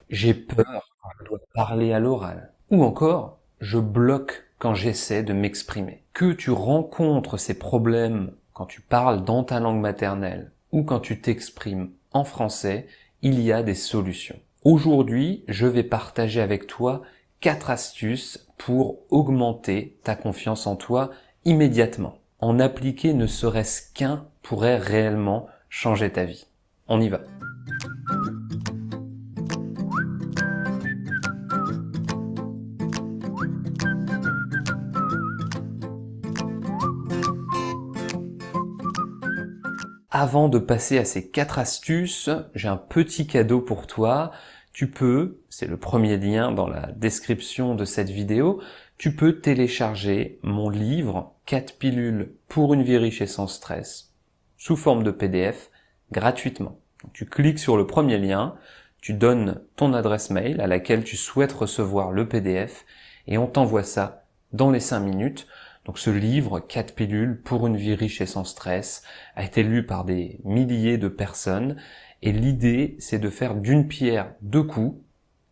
J'ai peur quand je dois parler à l'oral. Ou encore, je bloque quand j'essaie de m'exprimer. Que tu rencontres ces problèmes quand tu parles dans ta langue maternelle ou quand tu t'exprimes en français, il y a des solutions. Aujourd'hui, je vais partager avec toi 4 astuces pour augmenter ta confiance en toi immédiatement. En appliquer ne serait-ce qu'un pourrait réellement changer ta vie. On y va. Avant de passer à ces 4 astuces, j'ai un petit cadeau pour toi. Tu peux, c'est le premier lien dans la description de cette vidéo, tu peux télécharger mon livre 4 pilules pour une vie riche et sans stress sous forme de PDF gratuitement. Donc, tu cliques sur le premier lien, tu donnes ton adresse mail à laquelle tu souhaites recevoir le PDF et on t'envoie ça dans les 5 minutes. Donc ce livre, 4 pilules pour une vie riche et sans stress, a été lu par des milliers de personnes et l'idée c'est de faire d'une pierre deux coups,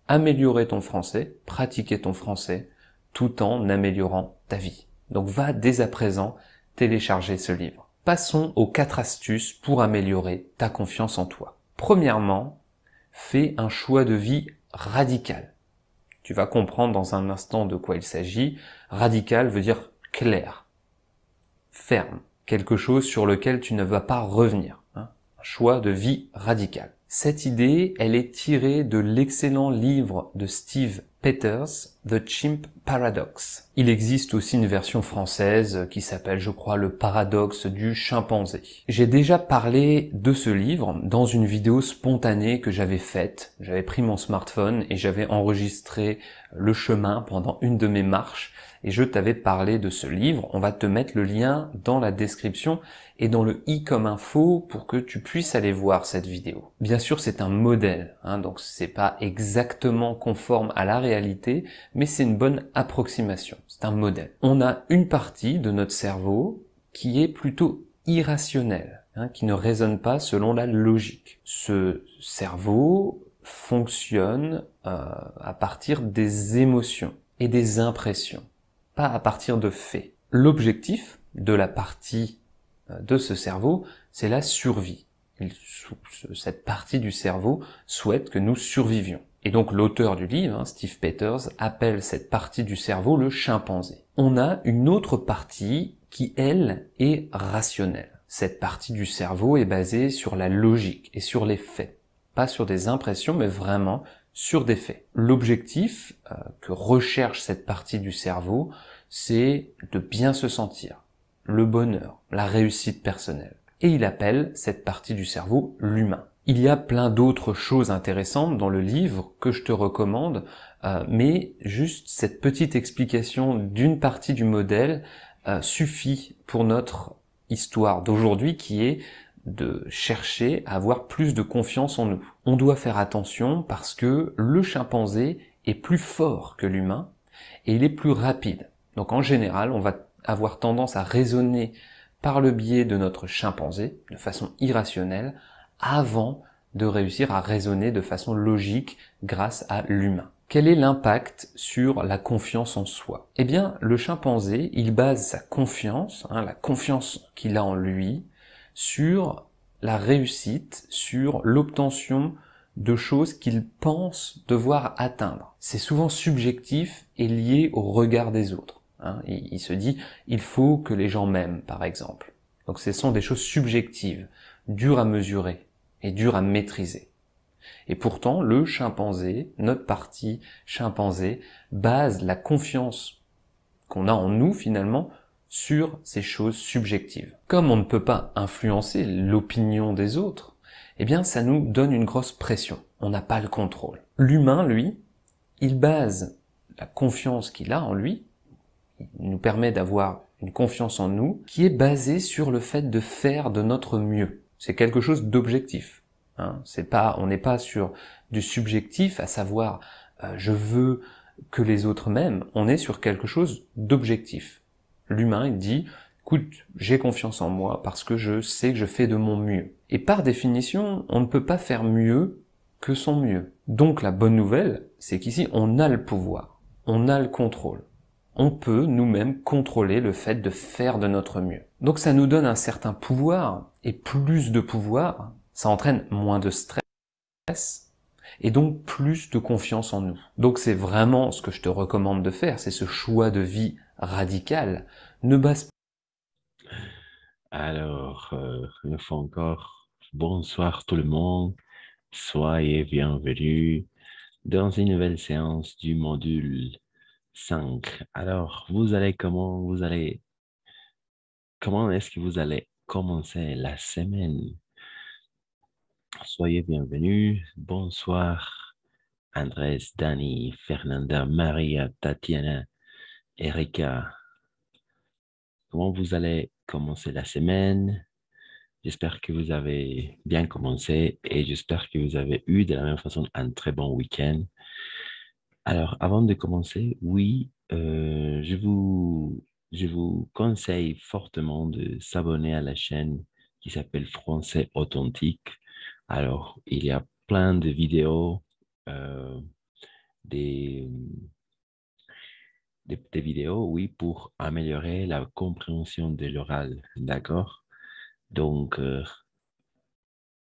améliorer ton français, pratiquer ton français, tout en améliorant ta vie. Donc va dès à présent télécharger ce livre. Passons aux 4 astuces pour améliorer ta confiance en toi. Premièrement, fais un choix de vie radical. Tu vas comprendre dans un instant de quoi il s'agit. Radical veut dire clair, ferme, quelque chose sur lequel tu ne vas pas revenir, hein, un choix de vie radical. Cette idée, elle est tirée de l'excellent livre de Steve Peters, The Chimp Paradox. Il existe aussi une version française qui s'appelle, je crois, Le paradoxe du chimpanzé. J'ai déjà parlé de ce livre dans une vidéo spontanée que j'avais faite. J'avais pris mon smartphone et j'avais enregistré le chemin pendant une de mes marches et je t'avais parlé de ce livre. On va te mettre le lien dans la description et dans le i comme info pour que tu puisses aller voir cette vidéo. Bien sûr, c'est un modèle, hein, donc c'est pas exactement conforme à la réalité, mais c'est une bonne approximation. C'est un modèle. On a une partie de notre cerveau qui est plutôt irrationnelle, hein, qui ne raisonne pas selon la logique. Ce cerveau fonctionne à partir des émotions et des impressions, pas à partir de faits. L'objectif de la partie de ce cerveau, c'est la survie. Cette partie du cerveau souhaite que nous survivions. Et donc l'auteur du livre, Steve Peters, appelle cette partie du cerveau le chimpanzé. On a une autre partie qui, elle, est rationnelle. Cette partie du cerveau est basée sur la logique et sur les faits. Pas sur des impressions, mais vraiment sur des faits. L'objectif que recherche cette partie du cerveau, c'est de bien se sentir, le bonheur, la réussite personnelle. Et il appelle cette partie du cerveau l'humain. Il y a plein d'autres choses intéressantes dans le livre que je te recommande, mais juste cette petite explication d'une partie du modèle suffit pour notre histoire d'aujourd'hui qui est de chercher à avoir plus de confiance en nous. On doit faire attention parce que le chimpanzé est plus fort que l'humain et il est plus rapide. Donc en général, on va avoir tendance à raisonner par le biais de notre chimpanzé, de façon irrationnelle, avant de réussir à raisonner de façon logique grâce à l'humain. Quel est l'impact sur la confiance en soi? Eh bien, le chimpanzé, il base sa confiance, la confiance qu'il a en lui, sur la réussite, sur l'obtention de choses qu'il pense devoir atteindre. C'est souvent subjectif et lié au regard des autres. Il se dit, il faut que les gens m'aiment, par exemple. Donc ce sont des choses subjectives, dures à mesurer et dures à maîtriser. Et pourtant, le chimpanzé, notre partie chimpanzé, base la confiance qu'on a en nous, finalement, sur ces choses subjectives. Comme on ne peut pas influencer l'opinion des autres, eh bien ça nous donne une grosse pression. On n'a pas le contrôle. L'humain, lui, il base la confiance qu'il a en lui, il nous permet d'avoir une confiance en nous, qui est basée sur le fait de faire de notre mieux. C'est quelque chose d'objectif. On n'est pas sur du subjectif, à savoir je veux que les autres m'aiment. On est sur quelque chose d'objectif. L'humain, il dit, écoute, j'ai confiance en moi parce que je sais que je fais de mon mieux. Et par définition, on ne peut pas faire mieux que son mieux. Donc la bonne nouvelle, c'est qu'ici, on a le pouvoir, on a le contrôle. On peut nous-mêmes contrôler le fait de faire de notre mieux. Donc ça nous donne un certain pouvoir, et plus de pouvoir, ça entraîne moins de stress, et donc plus de confiance en nous. Donc c'est vraiment ce que je te recommande de faire, c'est ce choix de vie radical. Ne base Alors, une fois encore, bonsoir tout le monde. Soyez bienvenus dans une nouvelle séance du module 5. Alors, comment est-ce que vous allez commencer la semaine? Soyez bienvenus. Bonsoir, Andrés, Dani, Fernanda, Maria, Tatiana, Erika. Comment vous allez commencer la semaine? J'espère que vous avez bien commencé et j'espère que vous avez eu de la même façon un très bon week-end. Alors, avant de commencer, oui, je vous conseille fortement de s'abonner à la chaîne qui s'appelle Français Authentique. Alors, il y a plein de vidéos, euh, des, des vidéos, oui, pour améliorer la compréhension de l'oral, d'accord? Donc,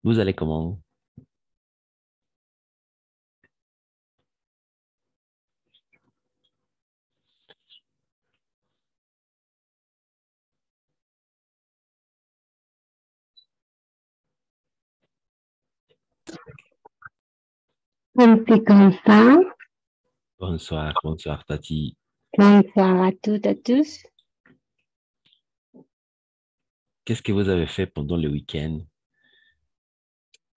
vous allez comment? Un peu comme ça. Bonsoir, bonsoir Tati. Bonsoir à toutes et à tous. Qu'est-ce que vous avez fait pendant le week-end?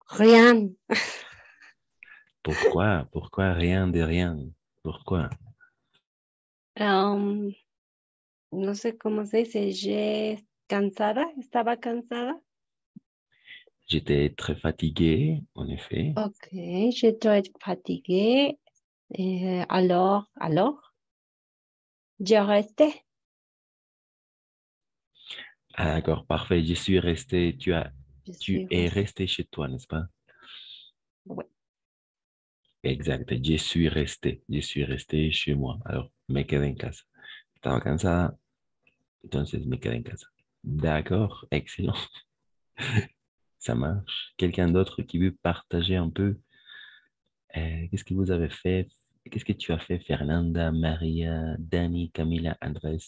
Rien. Pourquoi? Pourquoi rien de rien? Pourquoi? Um, no sé cómo se dice. Cansada. Estaba cansada. J'étais très fatigué, en effet. Ok, j'étais fatiguée. Et alors, je restais. Ah, d'accord, parfait. Je suis resté, Je tu suis es restée. resté chez toi, n'est-ce pas? Ouais. Exact, je suis resté chez moi. Alors, me quedé en casa. Estaba cansada, entonces me quedé en casa. D'accord, excellent, ça marche. Quelqu'un d'autre qui veut partager un peu? Qu'est-ce que vous avez fait? Qu'est-ce que tu as fait, Fernanda, Maria, Dani, Camila, Andrés?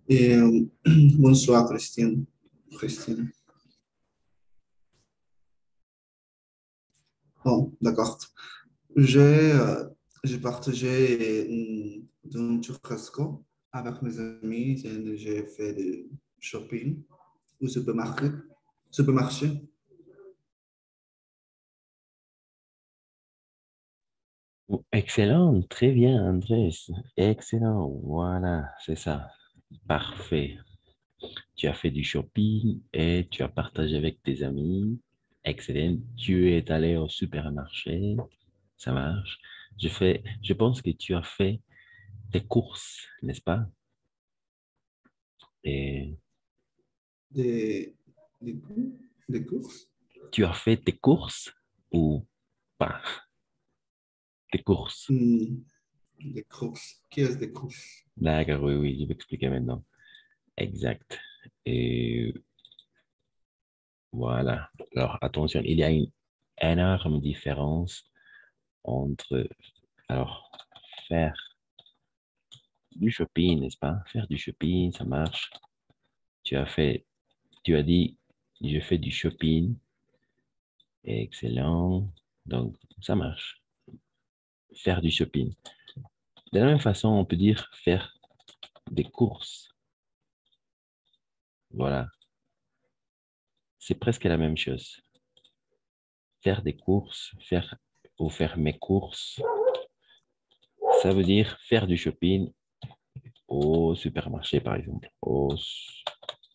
Et, bonsoir, Christine. Christine. Bon, d'accord. J'ai j'ai partagé un churrasco avec mes amis. J'ai fait du shopping au supermarché. Supermarché. Oh, excellent, très bien, Andrés. Excellent, voilà, c'est ça. Parfait. Tu as fait du shopping et tu as partagé avec tes amis. Excellent. Tu es allé au supermarché. Ça marche. Je pense que tu as fait tes courses, n'est-ce pas? Et Des, des, des courses. tu as fait tes courses ou pas? Tes courses. Des courses. Qu'est-ce des courses? D'accord, oui, oui, je vais expliquer maintenant. Exact. Et voilà. Alors, attention, il y a une énorme différence entre, alors, faire du shopping, n'est-ce pas? Faire du shopping, ça marche. Tu as fait, tu as dit, je fais du shopping. Excellent. Donc, ça marche. Faire du shopping. De la même façon, on peut dire faire des courses. Voilà. C'est presque la même chose. Faire des courses, faire mes courses, ça veut dire faire du shopping au supermarché, par exemple. Au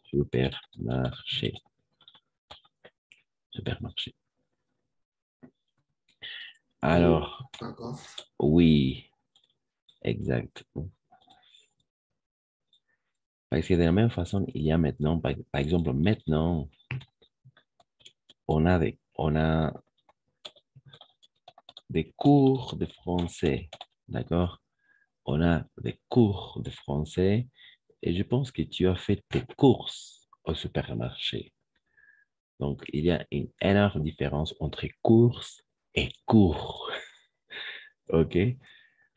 supermarché. supermarché. Alors, D'accord. oui, exact. Parce que de la même façon, il y a maintenant, par exemple, maintenant, on a des cours de français, d'accord? On a des cours de français et je pense que tu as fait tes courses au supermarché. Donc, il y a une énorme différence entre courses et cours, ¿ok?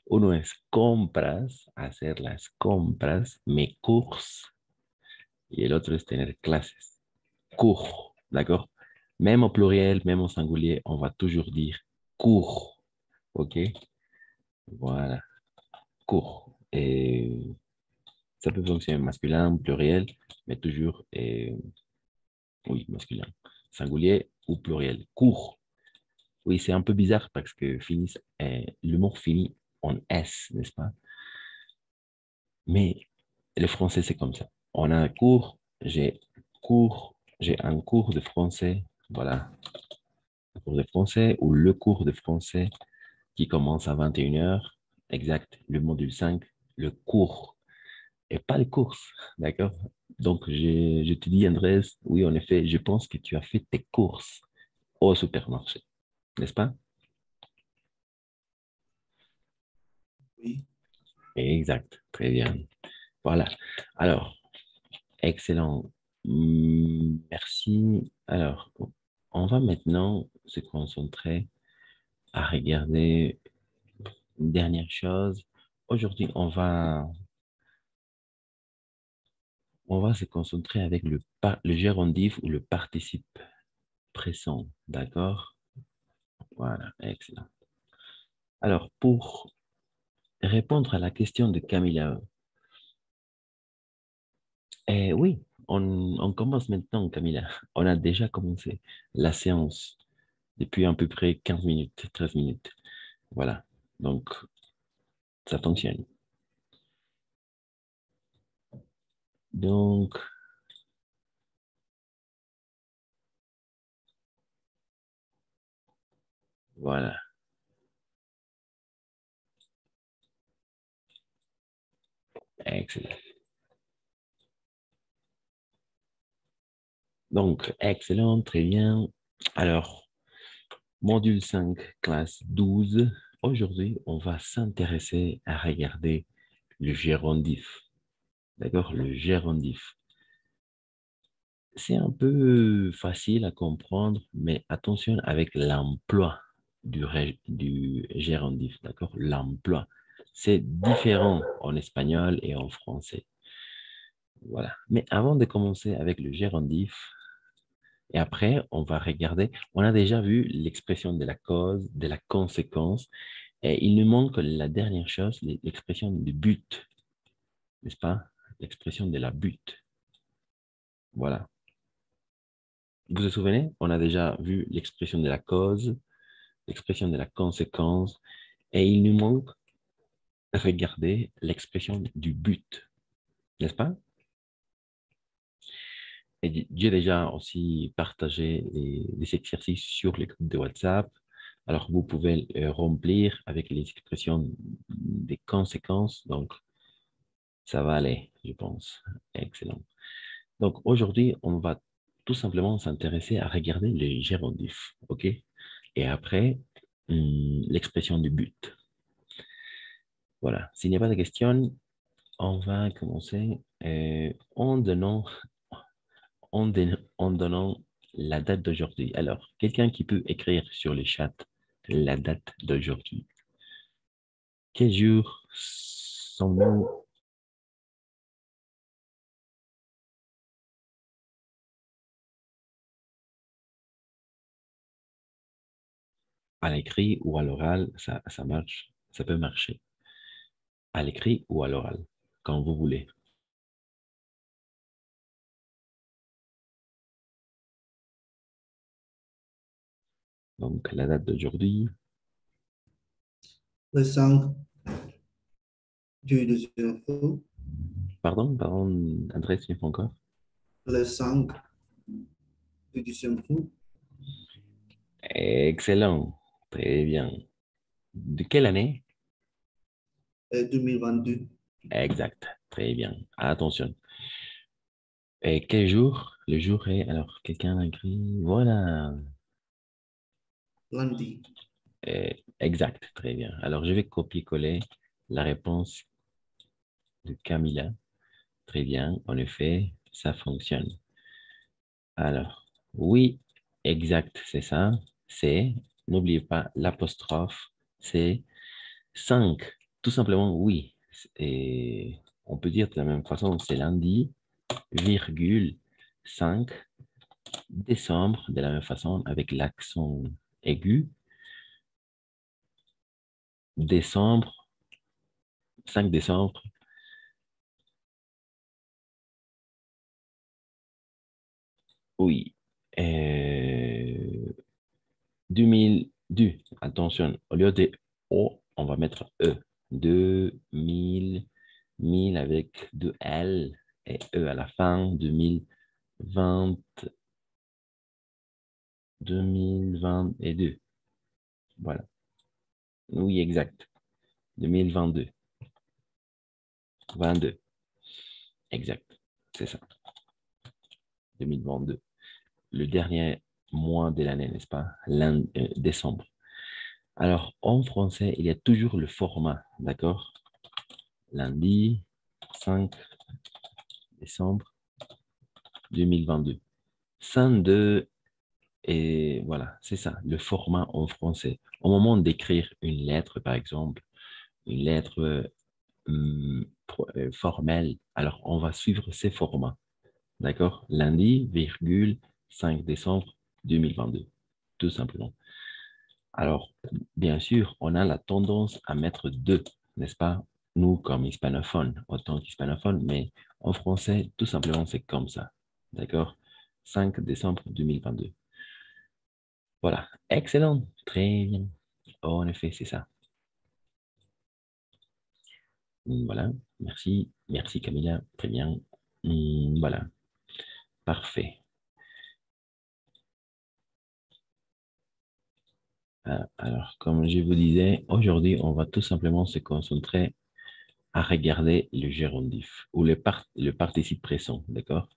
Uno es compras, hacer las compras, mes courses, y el otro es tener clases. Cours, d'accord? Même au pluriel, même au singulier, on va toujours dire cours, ¿ok? Voilà, cours. Et ça peut fonctionner masculin, pluriel, mais toujours, oui, masculin. Singulier ou pluriel. Cours. Oui, c'est un peu bizarre parce que le mot finit en S, n'est-ce pas? Mais le français, c'est comme ça. On a un j'ai un cours de français, voilà, un cours de français ou le cours de français qui commence à 21 heures, exact, le module 5, le cours, et pas les courses, d'accord? Donc, je te dis, Andrés, oui, en effet, je pense que tu as fait tes courses au supermarché, n'est-ce pas? Oui. Exact, très bien. Voilà. Alors, excellent. Merci. Alors, on va maintenant se concentrer à regarder une dernière chose. Aujourd'hui, on va se concentrer avec le gérondif ou le participe présent. D'accord? Voilà, excellent. Alors, pour répondre à la question de Camilla, oui, on commence maintenant, Camilla. On a déjà commencé la séance depuis à peu près 15 minutes, 13 minutes. Voilà. Donc, ça fonctionne. Donc, voilà. Excellent. Donc, excellent, très bien. Alors, module 5, classe 12. Aujourd'hui, on va s'intéresser à regarder le gérondif. D'accord? Le gérondif. C'est un peu facile à comprendre, mais attention avec l'emploi du gérondif. D'accord? L'emploi. C'est différent en espagnol et en français. Voilà. Mais avant de commencer avec le gérondif, et après, on va regarder, on a déjà vu l'expression de la cause, de la conséquence, et il nous manque la dernière chose, l'expression du but, n'est-ce pas? L'expression de la but. Voilà. Vous vous souvenez? On a déjà vu l'expression de la cause, l'expression de la conséquence, et il nous manque regarder l'expression du but, n'est-ce pas? Et j'ai déjà aussi partagé les exercices sur le groupe de WhatsApp. Alors, vous pouvez remplir avec les expressions des conséquences. Donc, ça va aller, je pense. Excellent. Donc, aujourd'hui, on va tout simplement s'intéresser à regarder les gérondifs. OK? Et après, l'expression du but. Voilà. S'il n'y a pas de questions, on va commencer en donnant la date d'aujourd'hui. Alors, quelqu'un qui peut écrire sur le chat la date d'aujourd'hui. Quel jour sommes-nous à l'écrit ou à l'oral? Ça marche, ça peut marcher. À l'écrit ou à l'oral, quand vous voulez. Donc, la date d'aujourd'hui. Le 5 du deuxième jour. Pardon, André, tu encore? Le 5 du deuxième jour. Excellent. Très bien. De quelle année? 2022. Exact. Très bien. Attention. Et quel jour? Le jour est... Alors, quelqu'un a écrit... Voilà. Lundi. Exact. Très bien. Alors, je vais copier-coller la réponse de Camilla. Très bien. En effet, ça fonctionne. Alors, oui, exact, c'est ça. C'est, n'oubliez pas l'apostrophe, c'est 5. Tout simplement, oui. Et on peut dire de la même façon, c'est lundi, virgule, 5 décembre, de la même façon, avec l'accent aigu. Décembre, 5 décembre, oui. 2002, attention, au lieu de O, on va mettre E. 2000, 1000 avec deux L et E à la fin, 2020, 2022. Voilà. Oui, exact. 2022. 22. Exact. C'est ça. 2022. Le dernier mois de l'année, n'est-ce pas? Décembre. Alors, en français, il y a toujours le format, d'accord? Lundi, 5 décembre 2022. 102, et voilà, c'est ça, le format en français. Au moment d'écrire une lettre, par exemple, une lettre formelle, alors on va suivre ces formats. D'accord? Lundi, virgule, 5 décembre 2022. Tout simplement. Alors, bien sûr, on a la tendance à mettre deux, n'est-ce pas? Nous, comme hispanophones, autant qu'hispanophones, mais en français, tout simplement, c'est comme ça. D'accord? 5 décembre 2022. Voilà. Excellent. Très bien. En effet, c'est ça. Voilà. Merci. Merci, Camilla. Très bien. Voilà. Parfait. Alors, comme je vous disais, aujourd'hui, on va tout simplement se concentrer à regarder le gérondif ou le participe présent, d'accord?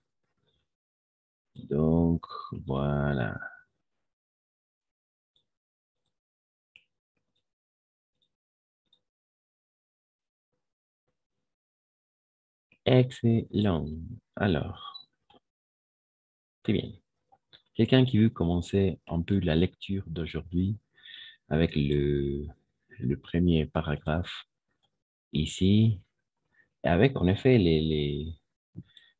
Donc, voilà. Excellent. Alors, très bien. Quelqu'un qui veut commencer un peu la lecture d'aujourd'hui avec le premier paragraphe ici, et avec en effet les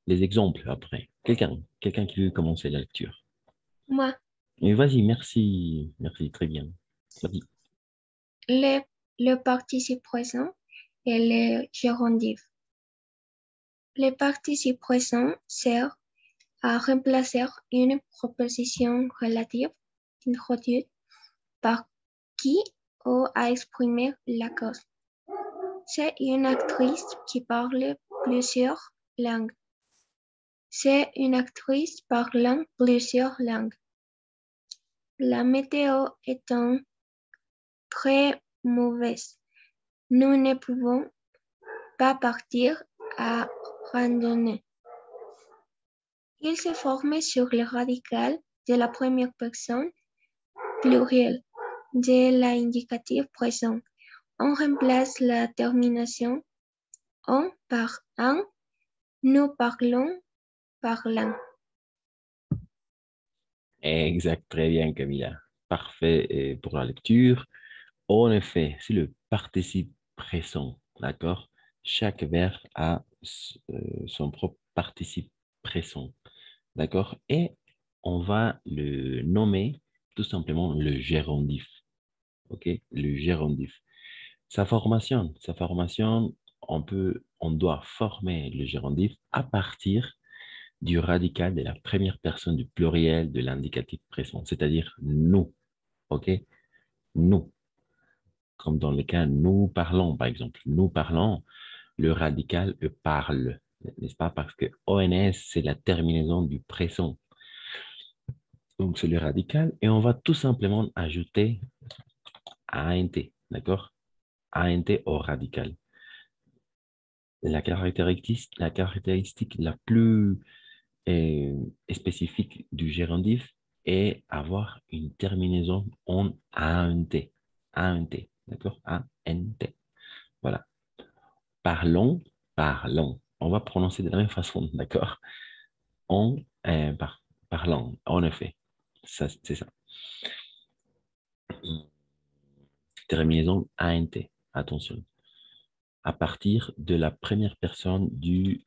exemples après. Quelqu'un qui veut commencer la lecture. Moi, Et vas-y, merci, merci, très bien. Vas-y. le, le participe présent et le gérondif. Le participe présent sert à remplacer une proposition relative introduite par qui ou à exprimer la cause. C'est une actrice qui parle plusieurs langues. C'est une actrice parlant plusieurs langues. La météo étant très mauvaise, nous ne pouvons pas partir à randonnée. Il se forme sur le radical de la première personne plurielle de l'indicatif présent. On remplace la termination en par un. Nous parlons, parlant. Exact, très bien, Camilla. Parfait pour la lecture. En effet, c'est le participe présent, d'accord? Chaque verbe a son propre participe présent, d'accord? Et on va le nommer tout simplement le gérondif, ok? Le gérondif. Sa formation, on doit former le gérondif à partir du radical de la première personne du pluriel de l'indicatif présent, c'est-à-dire nous, ok? Nous, comme dans le cas nous parlons, par exemple. Nous parlons, le radical parle, n'est-ce pas? Parce que ONS, c'est la terminaison du présent. Donc, c'est le radical. Et on va tout simplement ajouter ANT, d'accord? ANT au radical. La caractéristique la plus spécifique du gérondif est avoir une terminaison en ANT. ANT, d'accord? ANT. Voilà. Parlons, parlons. On va prononcer de la même façon, d'accord? On, parlant, en effet. Ça, c'est ça. Terminaison ANT. Attention. À partir de la première personne du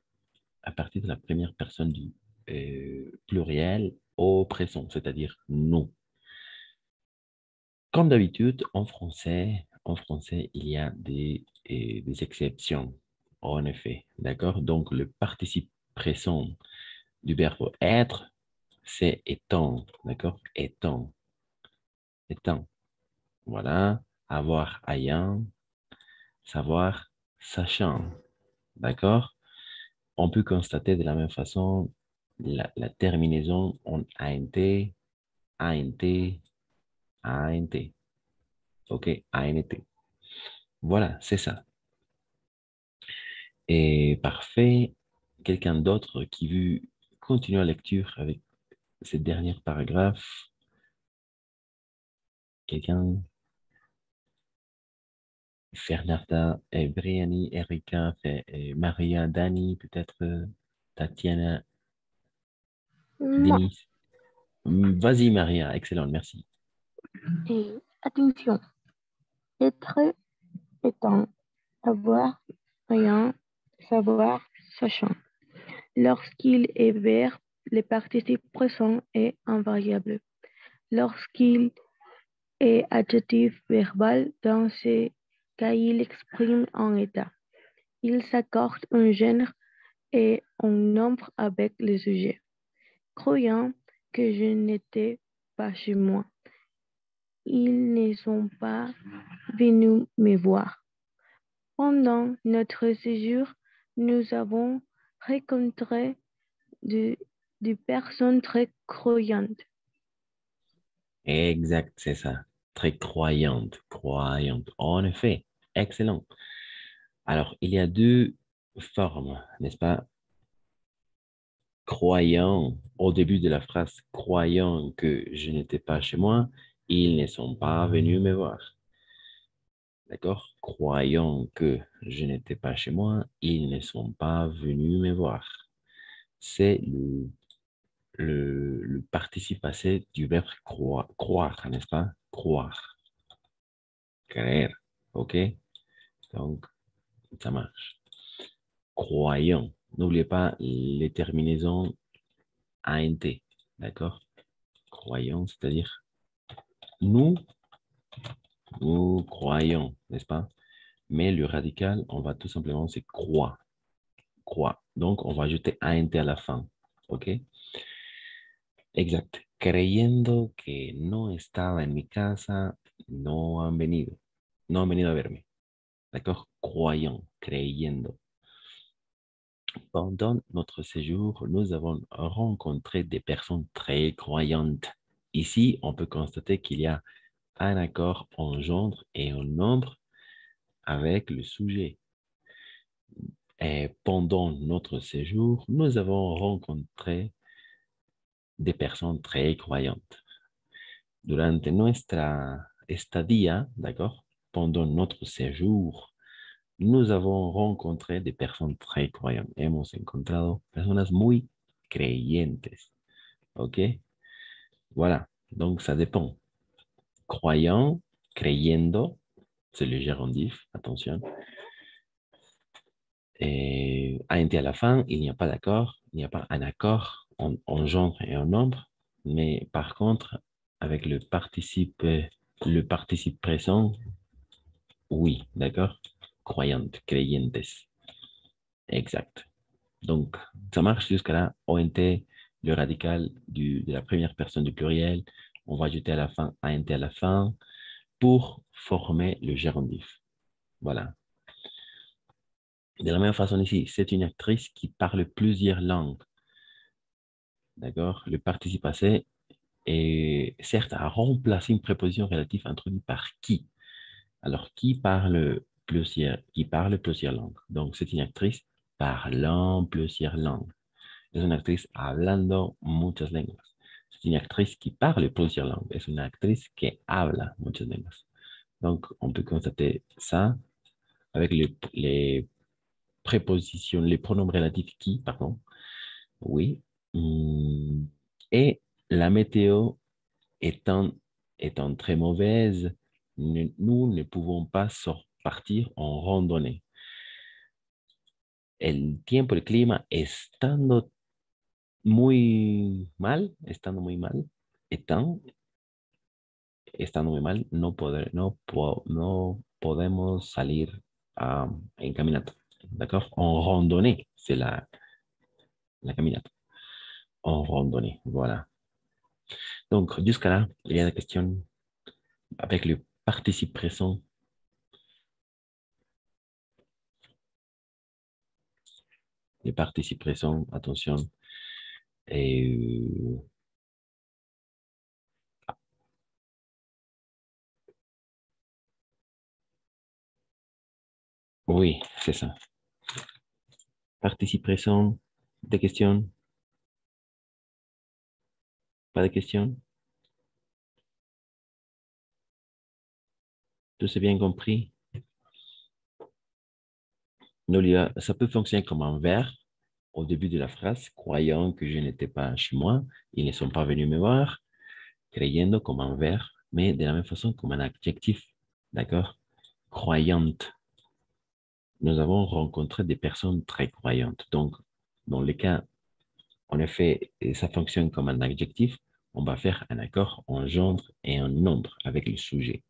pluriel au présent, c'est-à-dire nous. Comme d'habitude, en français, il y a des exceptions, en effet, d'accord? Donc, le participe présent du verbe être, c'est étant, d'accord? Étant, étant. Voilà. Avoir, ayant, savoir, sachant, d'accord? On peut constater de la même façon la terminaison en ANT, ANT, ANT. OK, ANT. Voilà, c'est ça. Et parfait. Quelqu'un d'autre qui veut continuer la lecture avec ce dernier paragraphe? Quelqu'un? Fernanda, Briani, Erika, Maria, Dani, peut-être Tatiana, Moi. Denise. Vas-y, Maria. Excellent, merci. Et attention, être, étant, avoir, rien, savoir, sachant. Lorsqu'il est verbe, le participe présent est invariable. Lorsqu'il est adjectif verbal, dans ce cas, il exprime un état. Il s'accorde un genre et un nombre avec le sujet. Croyant que je n'étais pas chez moi, ils ne sont pas venus me voir. Pendant notre séjour, nous avons rencontré de personnes très croyantes. Exact, c'est ça. Très croyante, croyante. En effet, excellent. Alors, il y a deux formes, n'est-ce pas? Croyant, au début de la phrase, croyant que je n'étais pas chez moi, ils ne sont pas venus me voir. D'accord? Croyant que je n'étais pas chez moi, ils ne sont pas venus me voir. C'est le participe passé du verbe croire, n'est-ce pas? Croire, creer, ok? Donc, ça marche. Croyant. N'oubliez pas les terminaisons ANT, d'accord? Croyant, c'est-à-dire nous, nous croyons, n'est-ce pas? Mais le radical, on va tout simplement, c'est croire, croire. Donc, on va ajouter ANT à la fin, ok? Exacto. Creyendo que no estaba en mi casa, no han venido. No han venido a verme. D'accord? Croyant, creyendo. Pendant notre séjour, nous avons rencontré des personnes très croyantes. Ici, on peut constater qu'il y a un accord en genre et en nombre avec le sujet. Et pendant notre séjour, nous avons rencontré des personnes très croyantes. Durante nuestra estadía, d'accord, pendant notre séjour, nous avons rencontré des personnes très croyantes. Hemos encontrado personas muy creyentes. OK? Voilà. Donc, ça dépend. Croyant, creyendo, c'est le gérondif, attention. Et ANT à la fin, il n'y a pas d'accord, il n'y a pas un accord en genre et en nombre, mais par contre, avec le participe présent, oui, d'accord? Croyante, creyentes. Exact. Donc, ça marche jusqu'à là. ONT, le radical de la première personne du pluriel. On va ajouter à la fin ANT à la fin pour former le gérondif. Voilà. De la même façon ici, c'est une actrice qui parle plusieurs langues. D'accord? Le participe passé et certes a remplacé une préposition relative introduite par qui. Alors, qui parle plusieurs langues. Donc, c'est une actrice parlant plusieurs langues. Es una actriz hablando muchas lenguas. Es une actrice qui parle plusieurs langues. Es una actriz que habla muchas lenguas. Donc, on peut constater ça avec les prépositions, les pronoms relatifs qui, pardon. Oui. Et la météo étant très mauvaise, nous ne pouvons pas partir en randonnée. El tiempo, el clima, estando muy mal, estando muy mal, estando muy mal, no podemos salir en caminata. D'accord? En randonnée, c'est la caminata. En randonnée, voilà. Donc, jusqu'à là, il y a la question avec le participe présent. Les participes présents, attention. Et oui, c'est ça. Participe présent, des questions? Pas de questions? Tout c'est bien compris? Ça peut fonctionner comme un verbe au début de la phrase, croyant que je n'étais pas chez moi, ils ne sont pas venus me voir, creyendo comme un verbe, mais de la même façon comme un adjectif, d'accord? Croyante. Nous avons rencontré des personnes très croyantes. Donc, dans les cas, en effet, ça fonctionne comme un adjectif, on va faire un accord en gendre et en nombre avec le sujet.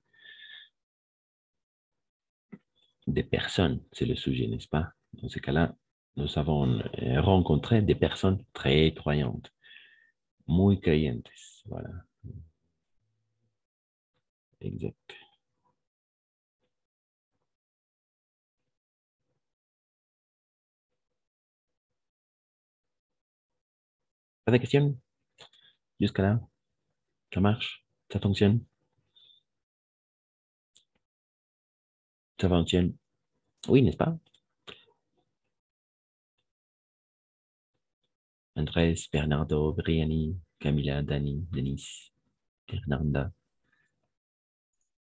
Des personnes, c'est le sujet, n'est-ce pas? Dans ce cas-là, nous avons rencontré des personnes très croyantes, muy creyentes. Voilà, exact. Pas de questions? Jusqu'à là, ça marche? Ça fonctionne? Ça fonctionne? Oui, n'est-ce pas? Andrés, Bernardo, Briani, Camila, Dani, Denis, Fernanda.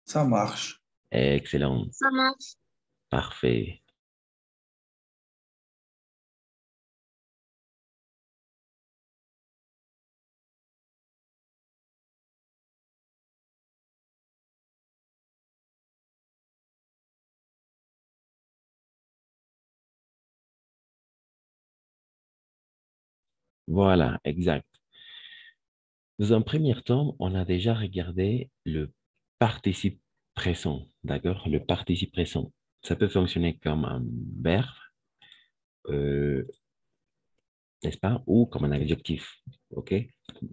Ça marche. Excellent. Ça marche. Parfait. Voilà, exact. Dans un premier temps, on a déjà regardé le participe présent, d'accord? Le participe présent. Ça peut fonctionner comme un verbe, euh, n'est-ce pas? Ou comme un adjectif, ok?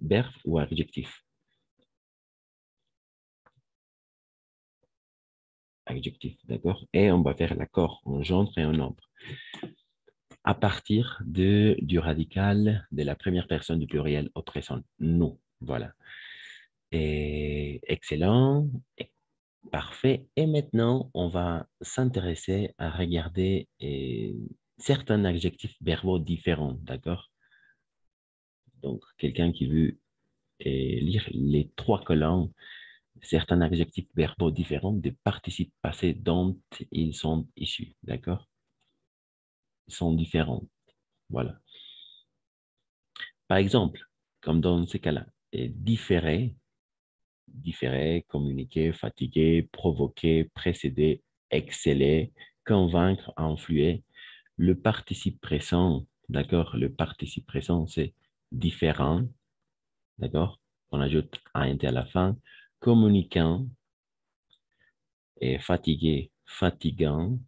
Verbe ou adjectif. Adjectif, d'accord? Et on va faire l'accord en gendre et en nombre. À partir du radical de la première personne du pluriel au présent. Nous, voilà. Et excellent, parfait. Et maintenant, on va s'intéresser à regarder certains adjectifs verbaux différents, d'accord? Donc, quelqu'un qui veut lire les trois colonnes, certains adjectifs verbaux différents des participes passés dont ils sont issus, d'accord? Ils sont différents, voilà. Par exemple, comme dans ce cas-là, différer, communiquer, fatiguer, provoquer, précéder, exceller, convaincre, influer. Le participe présent, d'accord? Le participe présent, c'est différent, d'accord? On ajoute un T à la fin. Communicant et fatigué, fatigant,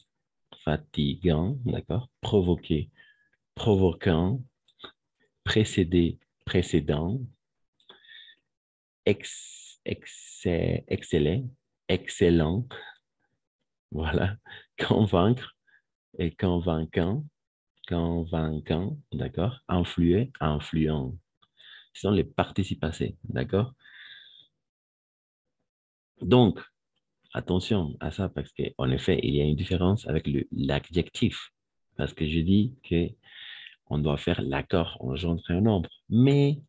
d'accord? Provoquer, provoquant, précéder, précédent, exceller, excellent, voilà. Convaincre et convaincant, d'accord? Influer, influent. Ce sont les participes passés, d'accord? Donc, attention à ça parce qu'en effet, il y a une différence avec l'adjectif. Parce que je dis qu'on doit faire l'accord engendre un nombre. Mais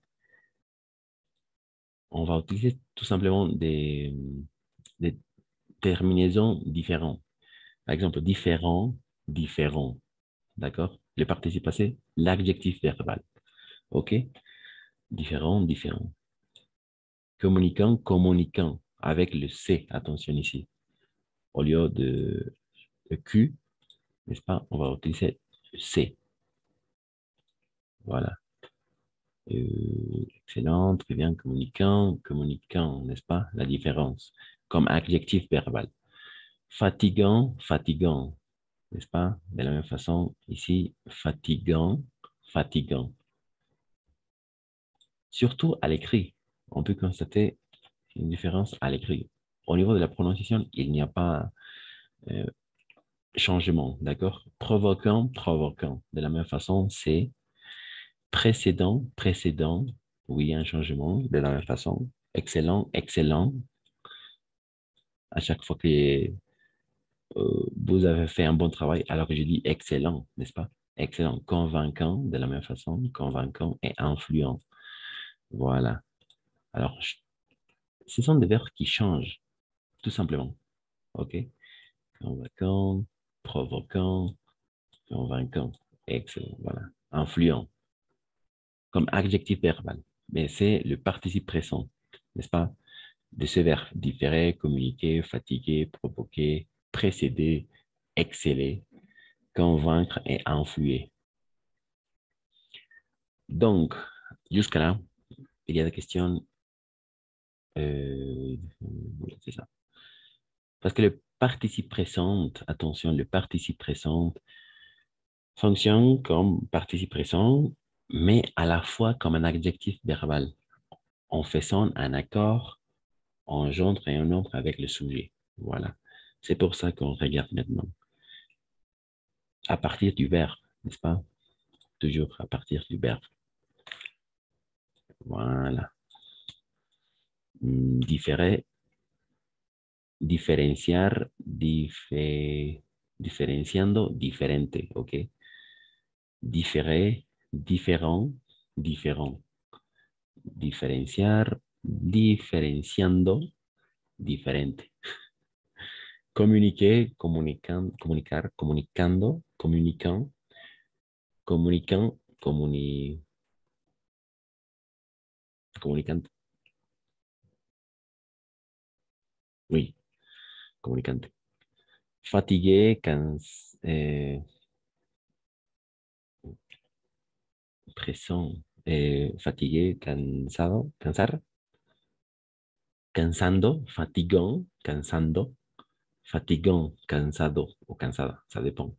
on va utiliser tout simplement des terminaisons différentes. Par exemple, différent, différent. D'accord? Le participe passé, l'adjectif verbal. OK? Différent, différent. Communicant, communicant. Avec le C, attention ici. Au lieu de Q, n'est-ce pas? On va utiliser C. Voilà. Excellent, très bien. Communicant, communicant, n'est-ce pas? La différence. Comme adjectif verbal. Fatigant, fatigant, n'est-ce pas? De la même façon, ici, fatigant, fatigant. Surtout à l'écrit, on peut constater une différence à l'écrit. Au niveau de la prononciation, il n'y a pas euh, changement, d'accord? Provoquant, provoquant. De la même façon, c'est précédent, précédent. Oui, un changement de la même façon. Excellent, excellent. À chaque fois que vous avez fait un bon travail, alors que je dis excellent, n'est-ce pas? Excellent. Convaincant, de la même façon. Convaincant et influent. Voilà. Alors, ce sont des verbes qui changent, tout simplement. OK? Convaincant, provoquant, convaincant. Excellent. Voilà. Influent. Comme adjectif verbal. Mais c'est le participe présent, n'est-ce pas? De ce verbe. Différer, communiquer, fatiguer, provoquer, précéder, exceller, convaincre et influer. Donc, jusqu'à là, il y a des questions. C'est ça. Parce que le participe présent, attention, le participe présent fonctionne comme participe présent, mais à la fois comme un adjectif verbal, en faisant un accord engendre et un nombre avec le sujet. Voilà. C'est pour ça qu'on regarde maintenant. À partir du verbe, n'est-ce pas? Toujours à partir du verbe. Voilà. Différer, diferenciar, diferenciando, diferente, ¿ok? Diferer, différent, différent. Diferenciar, diferenciando, diferente. Communiquer, comunicar, comunicando, comunicant, comunicant, comunicante. Oui, comunicante. Fatigué, pressant, fatigué, cansado, cansar, cansando, fatigant, cansando, fatigant, cansado ou cansada, ça dépend.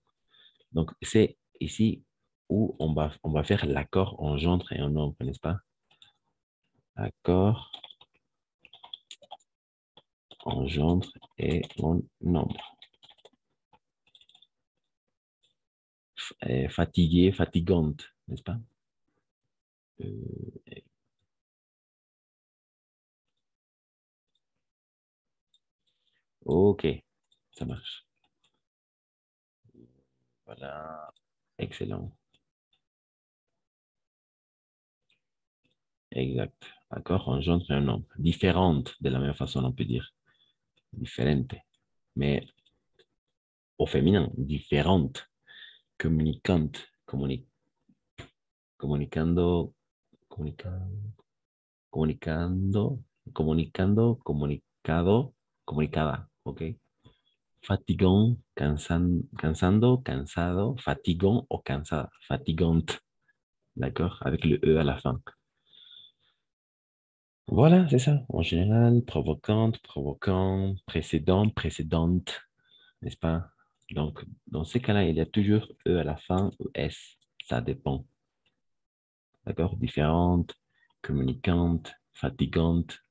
Donc, c'est ici où on va faire l'accord engendre et en nombre, n'est-ce pas? Accord, engendre et en nombre. Fatigué, fatigante, n'est-ce pas? Ok, ça marche. Voilà, excellent. Exact. Accord, engendre et un nombre. Différente, de la même façon, on peut dire. Différente. Mais au féminin, différente. Communicante, comunicando, comunicando, comunicado, comunicada, ¿ok? Fatigón, cansando, cansado, fatigón o cansada, fatigante, d'accord? Avec le E à la fin. Voilà, c'est ça. En général, provocante, provocant, précédent, précédente, n'est-ce pas? Donc, dans ces cas-là, il y a toujours E à la fin ou S. Ça dépend. D'accord? Différente, communicante, fatigante,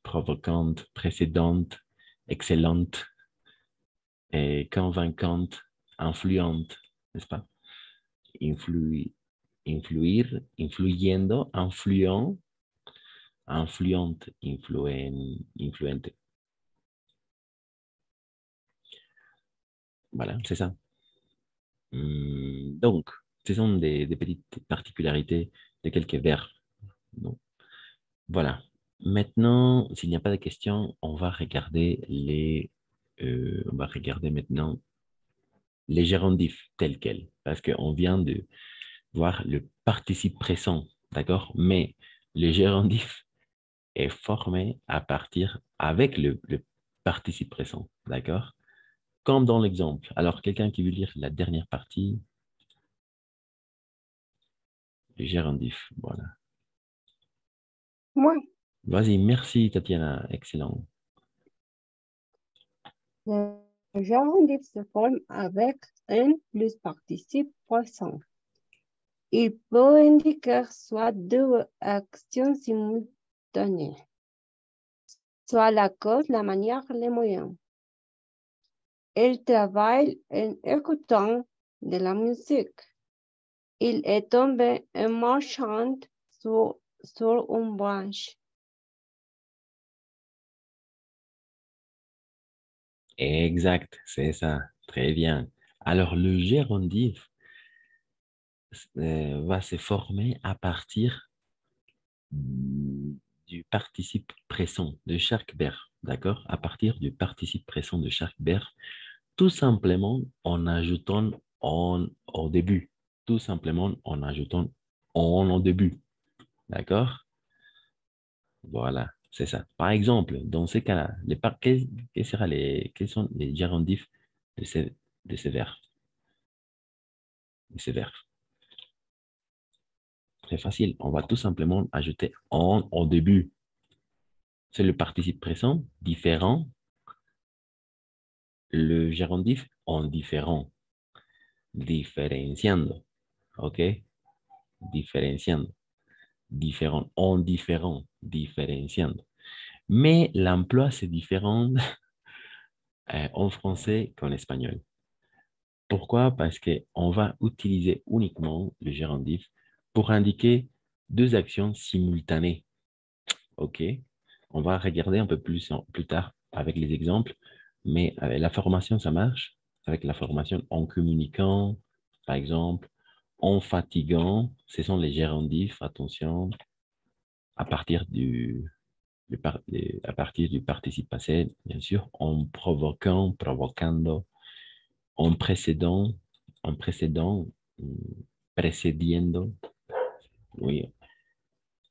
provocante, précédente, excellente, et convaincante, influente, n'est-ce pas? Influir, influyendo, influent, influente, influente. Voilà, c'est ça. Donc, ce sont des petites particularités de quelques verbes. Donc, voilà. Maintenant, s'il n'y a pas de questions, on va regarder maintenant les gérondifs tels quels, parce qu'on vient de voir le participe présent, d'accord? Mais le gérondif est formé à partir avec le participe présent, d'accord? Comme dans l'exemple. Alors, quelqu'un qui veut lire la dernière partie, le gérondif, voilà. Moi, Vas-y, merci Tatiana, excellent. le gérondif se forme avec un plus participe présent. Il peut indiquer soit deux actions simultanées, soit la cause, la manière, les moyens. Il travaille en écoutant de la musique. Il est tombé en marchant sur une branche. Exact, c'est ça. Très bien. Alors, le gérondif va se former à partir du participe présent de chaque verbe, d'accord? À partir du participe présent de chaque verbe, tout simplement en ajoutant on au début. Tout simplement en ajoutant on au début, d'accord? Voilà, c'est ça. Par exemple, dans ces cas-là, quels sont les gérondifs de ces verbes? De ces verbes? Très facile. On va tout simplement ajouter on au début. C'est le participe présent, différent. Le gérondif, en différent. Diferenciando. OK? Diferenciando. Différent, en différent, différenciando. Mais l'emploi, c'est différent en français qu'en espagnol. Pourquoi? Parce qu'on va utiliser uniquement le gérondif pour indiquer deux actions simultanées. OK? On va regarder un peu plus tard avec les exemples, mais avec la formation, ça marche. Avec la formation en communiquant, par exemple, en fatiguant, ce sont les gérondifs, attention, à partir à partir du participe passé, bien sûr, en provoquant, provocando, en précédant, en précédant, précédiendo, oui,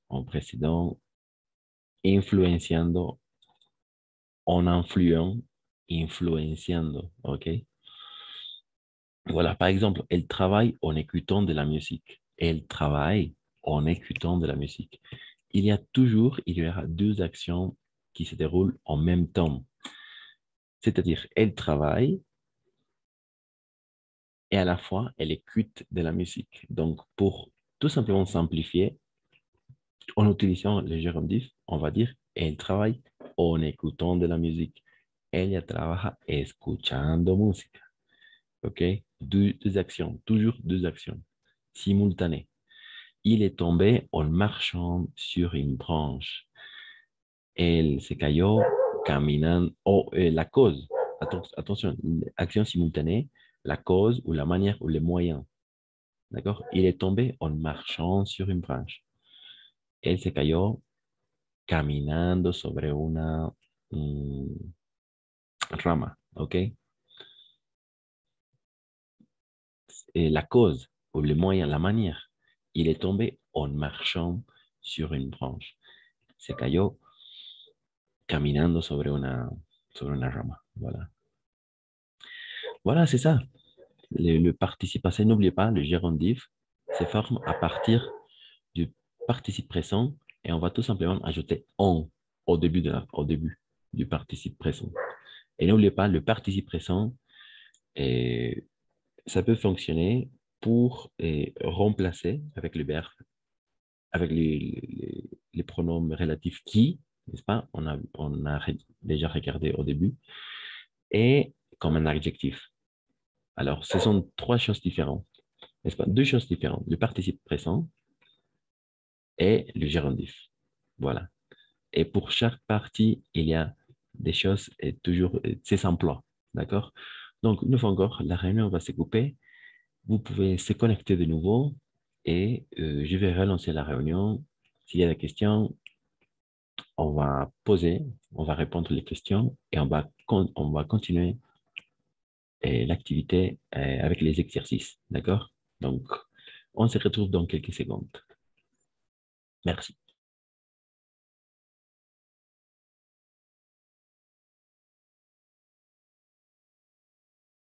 en précédant, influenciando, en influant, influenciando, ¿ok? Voilà, par exemple, elle travaille en écoutant de la musique. Elle travaille en écoutant de la musique. Il y aura deux actions qui se déroulent en même temps. C'est-à-dire, elle travaille et à la fois, elle écoute de la musique. Donc, pour tout simplement simplifier, en utilisant le gérondif, on va dire, elle travaille en écoutant de la musique. Ella trabaja escuchando música. OK? Deux actions, toujours deux actions simultanées. Il est tombé en marchant sur une branche. Elle se cayó caminando. Oh, la cause. Attention, action simultanée, la cause ou la manière ou les moyens. D'accord? Il est tombé en marchant sur une branche. Elle se cayó caminando sobre una rama. ¿Ok? La cause ou les moyens, la manière. Il est tombé en marchant sur une branche. Se cayó caminando sobre una rama. Voilà. Voilà, c'est ça. Le participe passé, n'oubliez pas, le gérondif se forme à partir du participe présent et on va tout simplement ajouter on au début, au début du participe présent. Et n'oubliez pas, le participe présent, ça peut fonctionner pour remplacer avec le verbe, avec les pronoms relatifs qui, n'est-ce pas? On a déjà regardé au début, et comme un adjectif. Alors, ce sont trois choses différentes, n'est-ce pas? Deux choses différentes, le participe présent et le gérondif. Voilà. Et pour chaque partie, il y a des choses et toujours ces emplois. D'accord? Donc, une fois encore, la réunion va se couper. Vous pouvez se connecter de nouveau et je vais relancer la réunion. S'il y a des questions, on va poser, on va répondre les questions et on va continuer l'activité avec les exercices. D'accord? Donc, on se retrouve dans quelques secondes. Merci.